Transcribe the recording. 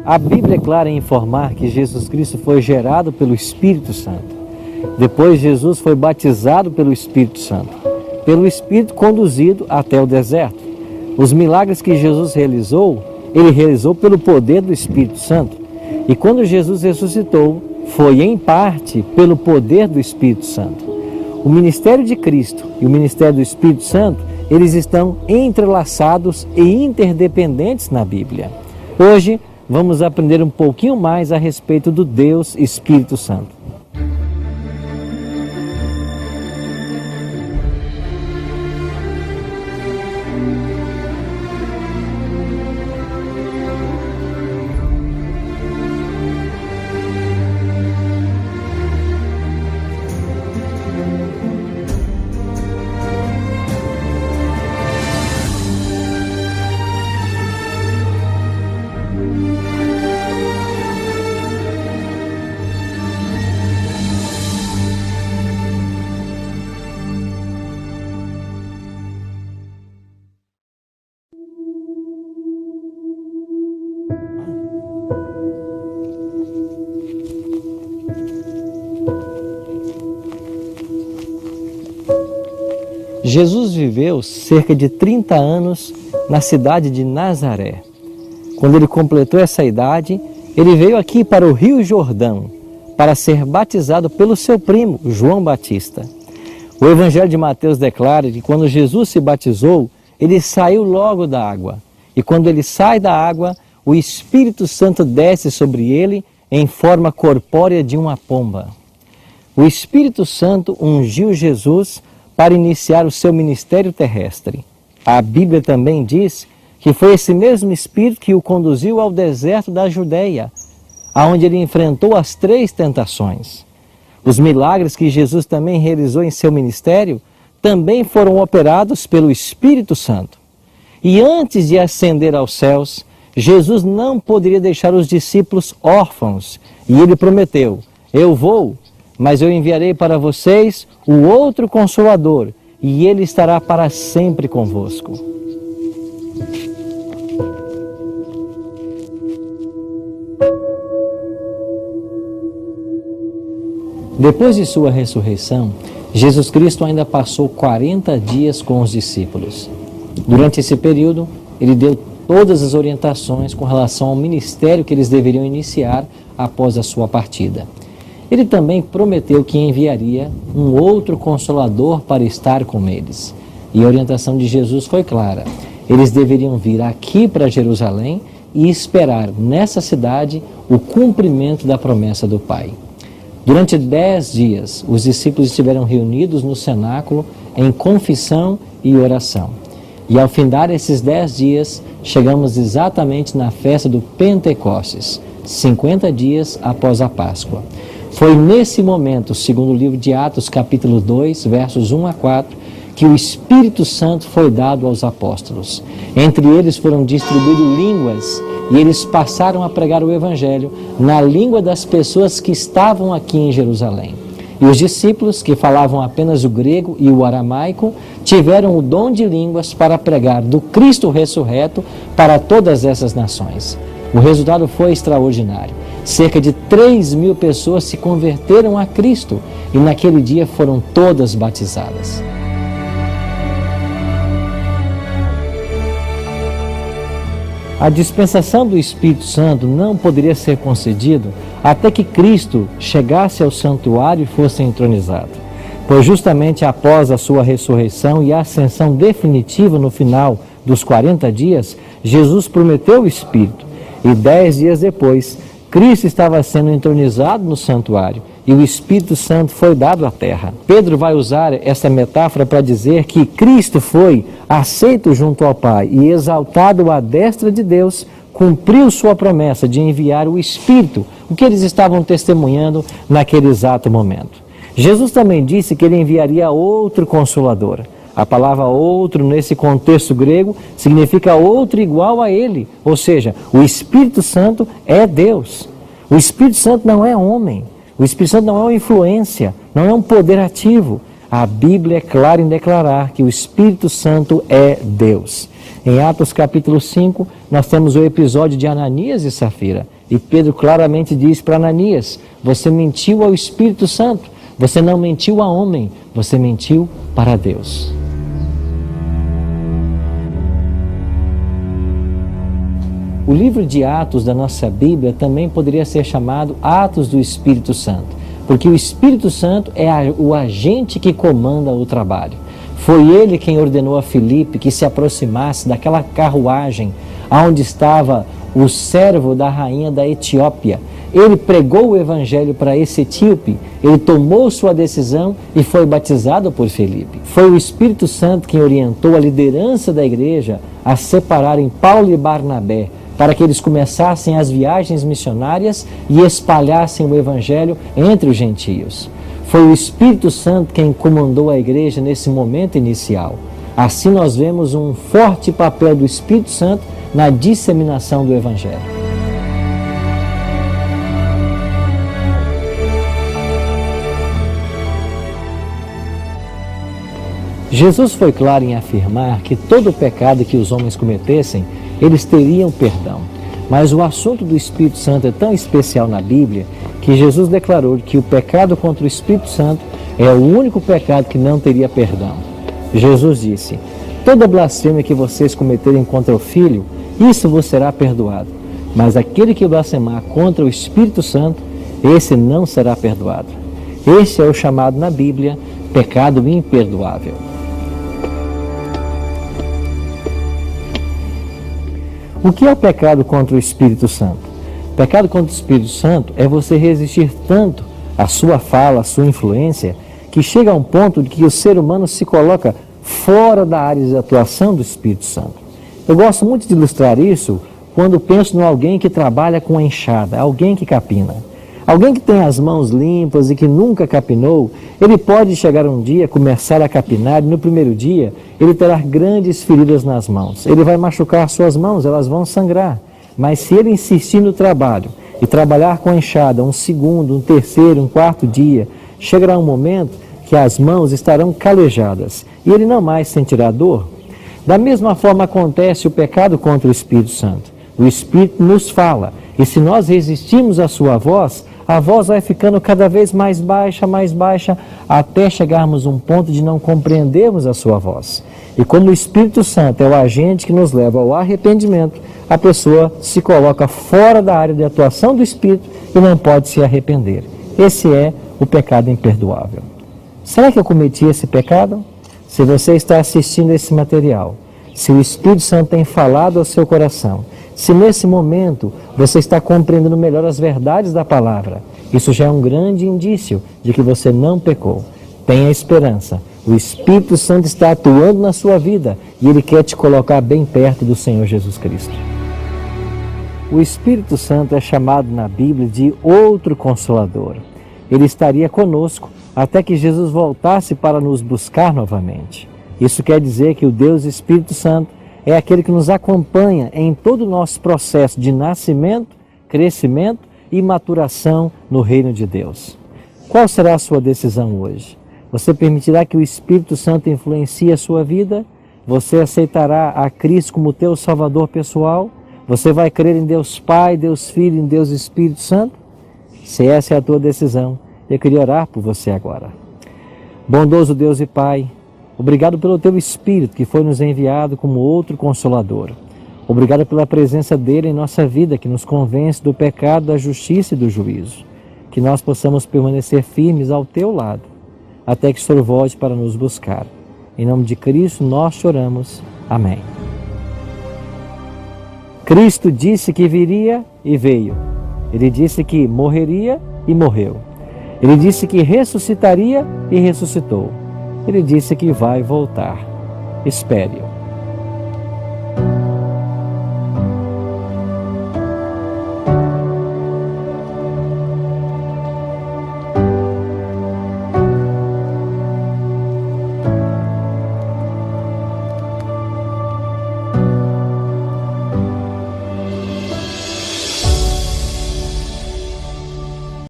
A Bíblia é clara em informar que Jesus Cristo foi gerado pelo Espírito Santo. Depois, Jesus foi batizado pelo Espírito Santo, pelo Espírito conduzido até o deserto. Os milagres que Jesus realizou, ele realizou pelo poder do Espírito Santo. E quando Jesus ressuscitou, foi em parte pelo poder do Espírito Santo. O ministério de Cristo e o ministério do Espírito Santo, eles estão entrelaçados e interdependentes na Bíblia. Hoje, vamos aprender um pouquinho mais a respeito do Deus Espírito Santo. Jesus viveu cerca de 30 anos na cidade de Nazaré. Quando ele completou essa idade, ele veio aqui para o Rio Jordão para ser batizado pelo seu primo, João Batista. O Evangelho de Mateus declara que quando Jesus se batizou, ele saiu logo da água. E quando ele sai da água, o Espírito Santo desce sobre ele em forma corpórea de uma pomba. O Espírito Santo ungiu Jesus para iniciar o seu ministério terrestre. A Bíblia também diz que foi esse mesmo Espírito que o conduziu ao deserto da Judeia, onde ele enfrentou as 3 tentações. Os milagres que Jesus também realizou em seu ministério também foram operados pelo Espírito Santo. E antes de ascender aos céus, Jesus não poderia deixar os discípulos órfãos, e ele prometeu: eu vou, mas eu enviarei para vocês o outro Consolador, e ele estará para sempre convosco. Depois de sua ressurreição, Jesus Cristo ainda passou 40 dias com os discípulos. Durante esse período, ele deu todas as orientações com relação ao ministério que eles deveriam iniciar após a sua partida. Ele também prometeu que enviaria um outro Consolador para estar com eles. E a orientação de Jesus foi clara: eles deveriam vir aqui para Jerusalém e esperar nessa cidade o cumprimento da promessa do Pai. Durante 10 dias, os discípulos estiveram reunidos no cenáculo em confissão e oração. E ao findar esses 10 dias, chegamos exatamente na festa do Pentecostes, 50 dias após a Páscoa. Foi nesse momento, segundo o livro de Atos, capítulo 2, versos 1 a 4, que o Espírito Santo foi dado aos apóstolos. Entre eles foram distribuídas línguas e eles passaram a pregar o Evangelho na língua das pessoas que estavam aqui em Jerusalém. E os discípulos, que falavam apenas o grego e o aramaico, tiveram o dom de línguas para pregar do Cristo ressurreto para todas essas nações. O resultado foi extraordinário. Cerca de 3.000 pessoas se converteram a Cristo e naquele dia foram todas batizadas. A dispensação do Espírito Santo não poderia ser concedido até que Cristo chegasse ao santuário e fosse entronizado. Pois justamente após a sua ressurreição e ascensão definitiva no final dos 40 dias, Jesus prometeu o Espírito. E 10 dias depois, Cristo estava sendo entronizado no santuário e o Espírito Santo foi dado à terra. Pedro vai usar essa metáfora para dizer que Cristo foi aceito junto ao Pai e exaltado à destra de Deus, cumpriu sua promessa de enviar o Espírito, o que eles estavam testemunhando naquele exato momento. Jesus também disse que ele enviaria outro Consolador. A palavra outro, nesse contexto grego, significa outro igual a ele. Ou seja, o Espírito Santo é Deus. O Espírito Santo não é homem. O Espírito Santo não é uma influência, não é um poder ativo. A Bíblia é clara em declarar que o Espírito Santo é Deus. Em Atos capítulo 5, nós temos o episódio de Ananias e Safira. E Pedro claramente diz para Ananias: você mentiu ao Espírito Santo, você não mentiu a homem, você mentiu para Deus. O livro de Atos da nossa Bíblia também poderia ser chamado Atos do Espírito Santo, porque o Espírito Santo é o agente que comanda o trabalho. Foi ele quem ordenou a Filipe que se aproximasse daquela carruagem onde estava o servo da rainha da Etiópia. Ele pregou o evangelho para esse etíope, ele tomou sua decisão e foi batizado por Filipe. Foi o Espírito Santo quem orientou a liderança da igreja a separarem Paulo e Barnabé, para que eles começassem as viagens missionárias e espalhassem o evangelho entre os gentios. Foi o Espírito Santo quem comandou a igreja nesse momento inicial. Assim nós vemos um forte papel do Espírito Santo na disseminação do evangelho. Jesus foi claro em afirmar que todo pecado que os homens cometessem, eles teriam perdão. Mas o assunto do Espírito Santo é tão especial na Bíblia que Jesus declarou que o pecado contra o Espírito Santo é o único pecado que não teria perdão. Jesus disse: toda blasfêmia que vocês cometerem contra o Filho, isso vos será perdoado. Mas aquele que blasfemar contra o Espírito Santo, esse não será perdoado. Esse é o chamado na Bíblia pecado imperdoável. O que é o pecado contra o Espírito Santo? Pecado contra o Espírito Santo é você resistir tanto à sua fala, à sua influência, que chega a um ponto de que o ser humano se coloca fora da área de atuação do Espírito Santo. Eu gosto muito de ilustrar isso quando penso em alguém que trabalha com a enxada, alguém que capina. Alguém que tem as mãos limpas e que nunca capinou, ele pode chegar um dia, começar a capinar, e no primeiro dia ele terá grandes feridas nas mãos. Ele vai machucar suas mãos, elas vão sangrar. Mas se ele insistir no trabalho e trabalhar com a enxada um segundo, um terceiro, um quarto dia, chegará um momento que as mãos estarão calejadas e ele não mais sentirá dor. Da mesma forma acontece o pecado contra o Espírito Santo. O Espírito nos fala, e se nós resistirmos à sua voz, a voz vai ficando cada vez mais baixa, até chegarmos a um ponto de não compreendermos a sua voz. E como o Espírito Santo é o agente que nos leva ao arrependimento, a pessoa se coloca fora da área de atuação do Espírito e não pode se arrepender. Esse é o pecado imperdoável. Será que eu cometi esse pecado? Se você está assistindo esse material, se o Espírito Santo tem falado ao seu coração, se nesse momento você está compreendendo melhor as verdades da palavra, isso já é um grande indício de que você não pecou. Tenha esperança. O Espírito Santo está atuando na sua vida e Ele quer te colocar bem perto do Senhor Jesus Cristo. O Espírito Santo é chamado na Bíblia de outro Consolador. Ele estaria conosco até que Jesus voltasse para nos buscar novamente. Isso quer dizer que o Deus Espírito Santo é aquele que nos acompanha em todo o nosso processo de nascimento, crescimento e maturação no reino de Deus. Qual será a sua decisão hoje? Você permitirá que o Espírito Santo influencie a sua vida? Você aceitará a Cristo como teu Salvador pessoal? Você vai crer em Deus Pai, Deus Filho e em Deus Espírito Santo? Se essa é a tua decisão, eu queria orar por você agora. Bondoso Deus e Pai, obrigado pelo Teu Espírito que foi nos enviado como outro Consolador. Obrigado pela presença dEle em nossa vida que nos convence do pecado, da justiça e do juízo. Que nós possamos permanecer firmes ao Teu lado, até que o Senhor volte para nos buscar. Em nome de Cristo nós te oramos. Amém. Cristo disse que viria e veio. Ele disse que morreria e morreu. Ele disse que ressuscitaria e ressuscitou. Ele disse que vai voltar. Espere-o.